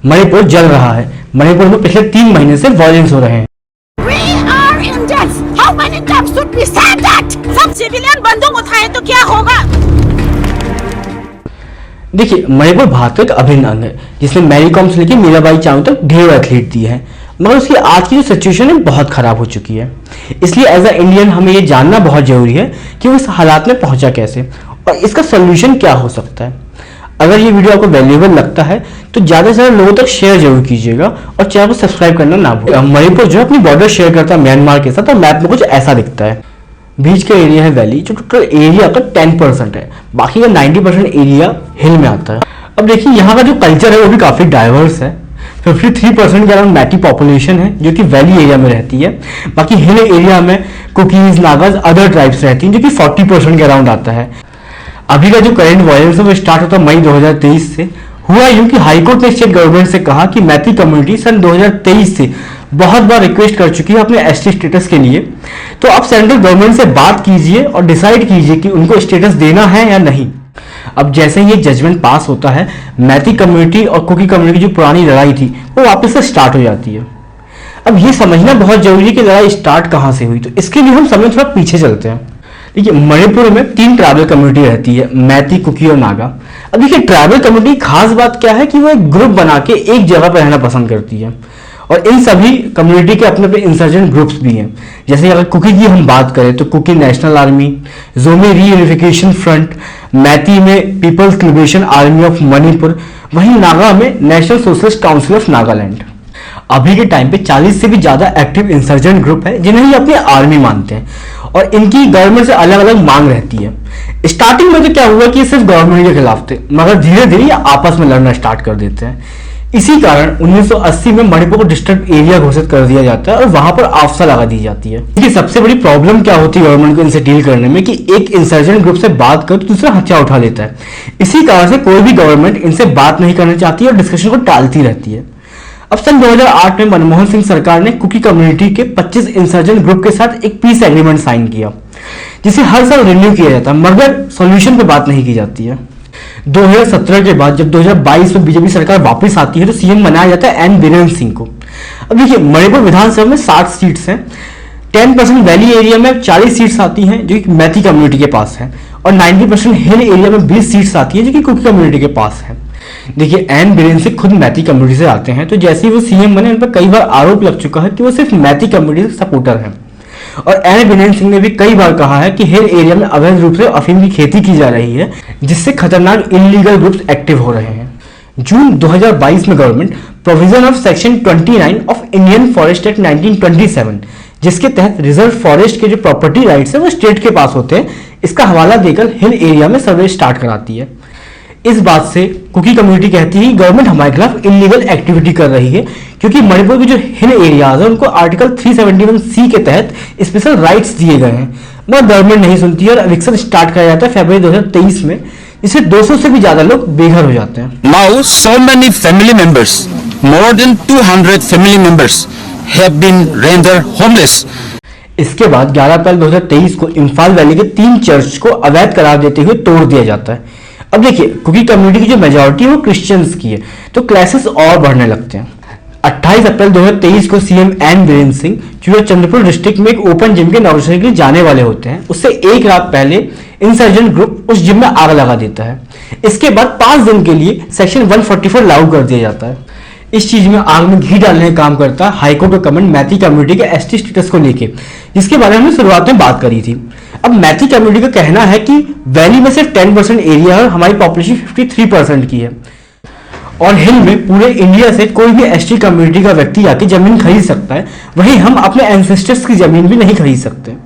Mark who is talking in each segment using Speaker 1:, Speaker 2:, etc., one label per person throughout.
Speaker 1: मणिपुर जल रहा है। मणिपुर में पिछले 3 महीने से वायलेंस हो रहे हैं।
Speaker 2: सब सिविलियन बंदूक उठाए तो क्या होगा?
Speaker 1: देखिए, मणिपुर भारत का एक अभिन्न अंग है जिसने मैरी कॉम से लेकर मीराबाई चानू तक ढेर एथलीट दिए हैं, मगर उसकी आज की जो सिचुएशन है बहुत खराब हो चुकी है। इसलिए एज अ इंडियन हमें ये जानना बहुत जरूरी है कि वो इस हालात में पहुंचा कैसे और इसका सोल्यूशन क्या हो सकता है। अगर ये वीडियो आपको वैल्यूएबल लगता है तो ज्यादा से ज्यादा लोगों तक शेयर जरूर कीजिएगा और चैनल को सब्सक्राइब करना ना भूलें। मणिपुर जो अपनी बॉर्डर शेयर करता है म्यांमार के साथ और मैप में कुछ ऐसा दिखता है। बीच का एरिया है वैली, जो टोटल एरिया का 10% है, बाकी का 90% एरिया हिल में आता है। अब देखिए, यहाँ का जो कल्चर है वो भी काफी डाइवर्स है। 53% के अराउंड मैटी पॉपुलेशन है जो कि वैली एरिया में रहती है। बाकी हिल एरिया में कुकीज, नागाज, अदर ट्राइब्स रहती हैं जो कि 40% के अराउंड आता है। अभी का जो करंट वायलेंस है वो स्टार्ट होता है मई 2023 से। हुआ यूं कि हाईकोर्ट ने स्टेट गवर्नमेंट से कहा कि मैती कम्युनिटी सन 2023 से बहुत बार रिक्वेस्ट कर चुकी है अपने एसटी स्टेटस के लिए, तो अब सेंट्रल गवर्नमेंट से बात कीजिए और डिसाइड कीजिए कि उनको स्टेटस देना है या नहीं। अब जैसे ही ये जजमेंट पास होता है, मैती कम्युनिटी और कुकी कम्युनिटी की जो पुरानी लड़ाई थी वो वापस से स्टार्ट हो जाती है। अब ये समझना बहुत जरूरी है कि लड़ाई स्टार्ट कहां से हुई, तो इसके लिए हम समय थोड़ा पीछे चलते हैं। देखिए, मणिपुर में 3 ट्राइबल कम्युनिटी रहती है, मैती, कुकी और नागा। अब देखिए, ट्राइबल कम्युनिटी खास बात क्या है कि वो एक ग्रुप बना के एक जगह पर रहना पसंद करती है और इन सभी कम्युनिटी के अपने अपने इंसर्जेंट ग्रुप्स भी हैं। जैसे अगर कुकी की हम बात करें तो Kuki national army, Zomi reunification front, Meitei में people's liberation army of Manipur, वहीं नागा में national socialist council of Nagaland. अभी के टाइम पे 40 से भी ज्यादा एक्टिव इंसर्जेंट ग्रुप है जिन्हें ये अपनी आर्मी मानते हैं और इनकी गवर्नमेंट से अलग अलग मांग रहती है। स्टार्टिंग में तो क्या हुआ कि ये सिर्फ गवर्नमेंट के खिलाफ थे, मगर धीरे धीरे ये आपस में लड़ना स्टार्ट कर देते हैं। इसी कारण 1980 में मणिपुर को डिस्ट्रिक्ट एरिया घोषित कर दिया जाता है और वहां पर आफ्सा लगा दी जाती है। देखिए, सबसे बड़ी प्रॉब्लम क्या होती है गवर्नमेंट को इनसे डील करने में कि एक इंसर्जेंट ग्रुप से बात कर तो दूसरा हथियार उठा लेता है। इसी कारण से कोई भी गवर्नमेंट इनसे बात नहीं करना चाहती है और डिस्कशन को टालती रहती है। अब सन 2008 में मनमोहन सिंह सरकार ने कुकी कम्युनिटी के 25 इंसर्जेंट ग्रुप के साथ एक पीस एग्रीमेंट साइन किया जिसे हर साल रिन्यू किया जाता है, मगर सॉल्यूशन पे बात नहीं की जाती है। 2017 के बाद जब 2022 में बीजेपी सरकार वापस आती है तो सीएम बनाया जाता है एन बीरेन सिंह को। अब देखिए, मणिपुर विधानसभा में 60 सीट्स हैं, 10% वैली एरिया में 40 सीट्स आती हैं जो कि मैती कम्युनिटी के पास है और 90% हिल एरिया में 20 सीट्स आती है जो कि कुकी कम्युनिटी के पास है। देखिए, एन बीरेन सिंह खुद मैती कम्युनिटी से आते हैं, तो जैसे ही वो सीएम बने उन पर कई बार आरोप लग चुका है कि वो सिर्फ मैती कम्युनिटी से सपोर्टर हैं। और एन बीरेन सिंह ने भी कई बार कहा है कि हिल एरिया में अवैध रूप से अफीम की खेती की जा रही है जिससे खतरनाक इलीगल ग्रुप्स एक्टिव हो रहे हैं। जून 2022 में government provision of section 29 of Indian forest act 1927 जिसके तहत रिजर्व फॉरेस्ट के जो प्रॉपर्टी राइट्स है वो स्टेट के पास होते हैं, इसका हवाला देकर हिल एरिया में सर्वे स्टार्ट कराती है। इस बात से कुकी कम्युनिटी कहती है गवर्नमेंट हमारे खिलाफ इलीगल एक्टिविटी कर रही है क्योंकि मणिपुर के जो हिल एरियाज है उनको आर्टिकल 371C के तहत स्पेशल राइट्स दिए गए हैं, मगर गवर्नमेंट नहीं सुनती है और एविक्शन स्टार्ट किया जाता है फरवरी 2023 में, जिससे 200 से भी ज्यादा लोग बेघर हो जाते हैं।
Speaker 3: Now so many family members, more than 200 family members have been rendered homeless.
Speaker 1: इसके बाद 11 अप्रैल 2023 को इम्फाल वैली के 3 चर्च को अवैध करार देते हुए तोड़ दिया जाता है। अब देखिए, कुकी कम्युनिटी की जो मेजॉरिटी है वो क्रिश्चियंस की है, तो क्लासेस और बढ़ने लगते हैं। 28 अप्रैल 2023 को CM N Biren Singh Churachandpur district में एक ओपन जिम के इनॉग्रेशन के लिए जाने वाले होते हैं। उससे एक रात पहले इंसर्जेंट ग्रुप उस जिम में आग लगा देता है। इसके बाद 5 दिन के लिए सेक्शन 144 लागू कर दिया जाता है। इस चीज में आग में घी डालने का काम करता है हाईकोर्ट का कमेंट मैती कम्युनिटी के एसटी स्टेटस को लेके, जिसके बारे में हमने शुरुआत में बात करी थी। अब मैती कम्युनिटी का कहना है कि वैली में सिर्फ 10% एरिया है, हमारी पॉपुलेशन 53% की है और हिल में पूरे इंडिया से कोई भी एसटी कम्युनिटी का व्यक्ति आके जमीन खरीद सकता है, वहीं हम अपने एंसेस्टर्स की जमीन भी नहीं खरीद सकते।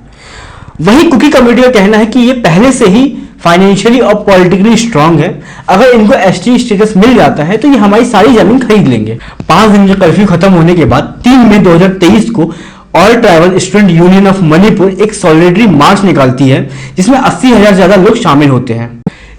Speaker 1: वहीं कुकी कम्युनिटी का कहना है कि ये पहले से ही फाइनेंशियली और पॉलिटिकली स्ट्रांग है, अगर इनको एसटी स्टेटस मिल जाता है तो ये हमारी सारी जमीन खरीद लेंगे। 5 दिन का कर्फ्यू खत्म होने के बाद 3 मई 2023 को all tribal student union of Manipur एक सॉलिडरी मार्च निकालती है जिसमें 80,000 से ज्यादा लोग शामिल होते हैं।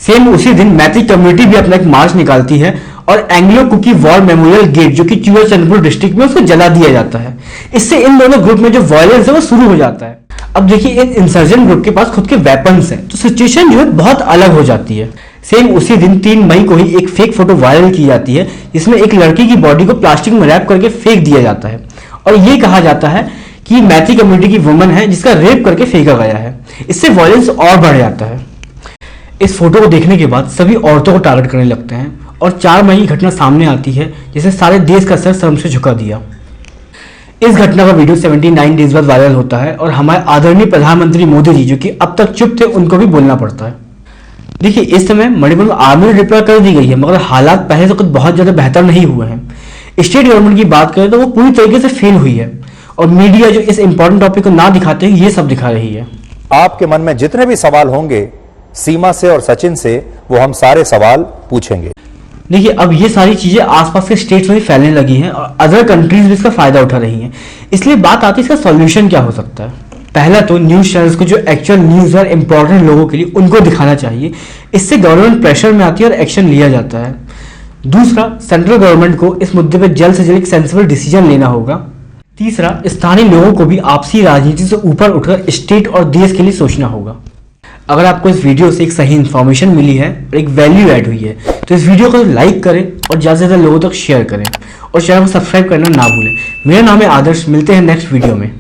Speaker 1: सेम उसी दिन मैती कम्युनिटी भी अपना एक मार्च निकालती है और Anglo Kuki war memorial gate जो कि चूड़ाचंद्रपुर डिस्ट्रिक्ट में उसको जला दिया जाता है। इससे इन दोनों ग्रुप में जो वायलेंस है वो शुरू हो जाता है। अब देखिए, इन इंसर्जेंट ग्रुप के पास खुद के वेपन्स हैं, तो सिचुएशन जो है बहुत अलग हो जाती है। सेम उसी दिन 3 मई को ही एक फेक फोटो वायरल की जाती है जिसमें एक लड़की की बॉडी को प्लास्टिक में रैप करके फेंक दिया जाता है और ये कहा जाता है कि मैथी कम्युनिटी की वुमन है जिसका रेप करके फेंका गया है। इससे वायलेंस और बढ़ जाता है। इस फोटो को देखने के बाद सभी औरतों को टारगेट करने लगते हैं और 4 मई की घटना सामने आती है जिसने सारे देश का सर शर्म से झुका दिया। इस घटना का वीडियो 79 डेज बाद वायरल होता है और हमारे आदरणीय प्रधानमंत्री मोदी जी जो कि अब तक चुप थे उनको भी बोलना पड़ता है। देखिए, इस समय मणिपुर में आर्मी ने डिप्लॉय कर दी गई है मगर हालात पहले से कुछ बहुत ज्यादा बेहतर नहीं हुए हैं। स्टेट गवर्नमेंट की बात करें तो वो पूरी तरीके से फेल हुई है और मीडिया जो इस इंपॉर्टेंट टॉपिक को ना दिखाते हुए ये सब दिखा रही है।
Speaker 4: आपके मन में जितने भी सवाल होंगे सीमा से और सचिन से, वो हम सारे सवाल पूछेंगे।
Speaker 1: देखिए, अब ये सारी चीजें आसपास के स्टेट्स में भी फैलने लगी हैं और अदर कंट्रीज भी इसका फायदा उठा रही हैं। इसलिए बात आती है इसका सॉल्यूशन क्या हो सकता है। पहला तो न्यूज चैनल्स को जो एक्चुअल न्यूज और इंपॉर्टेंट लोगों के लिए उनको दिखाना चाहिए। इससे गवर्नमेंट प्रेशर में आती है और एक्शन लिया जाता है। दूसरा, सेंट्रल गवर्नमेंट को इस मुद्दे पर जल्द से जल्द एक सेंसिबल डिसीजन लेना होगा। तीसरा, स्थानीय लोगों को भी आपसी राजनीति से ऊपर उठकर स्टेट और देश के लिए सोचना होगा। अगर आपको इस वीडियो से एक सही इन्फॉर्मेशन मिली है और एक वैल्यू ऐड हुई है तो इस वीडियो को लाइक करें और ज़्यादा से ज़्यादा लोगों तक शेयर करें और चैनल को सब्सक्राइब करना ना भूलें। मेरा नाम है आदर्श, मिलते हैं नेक्स्ट वीडियो में।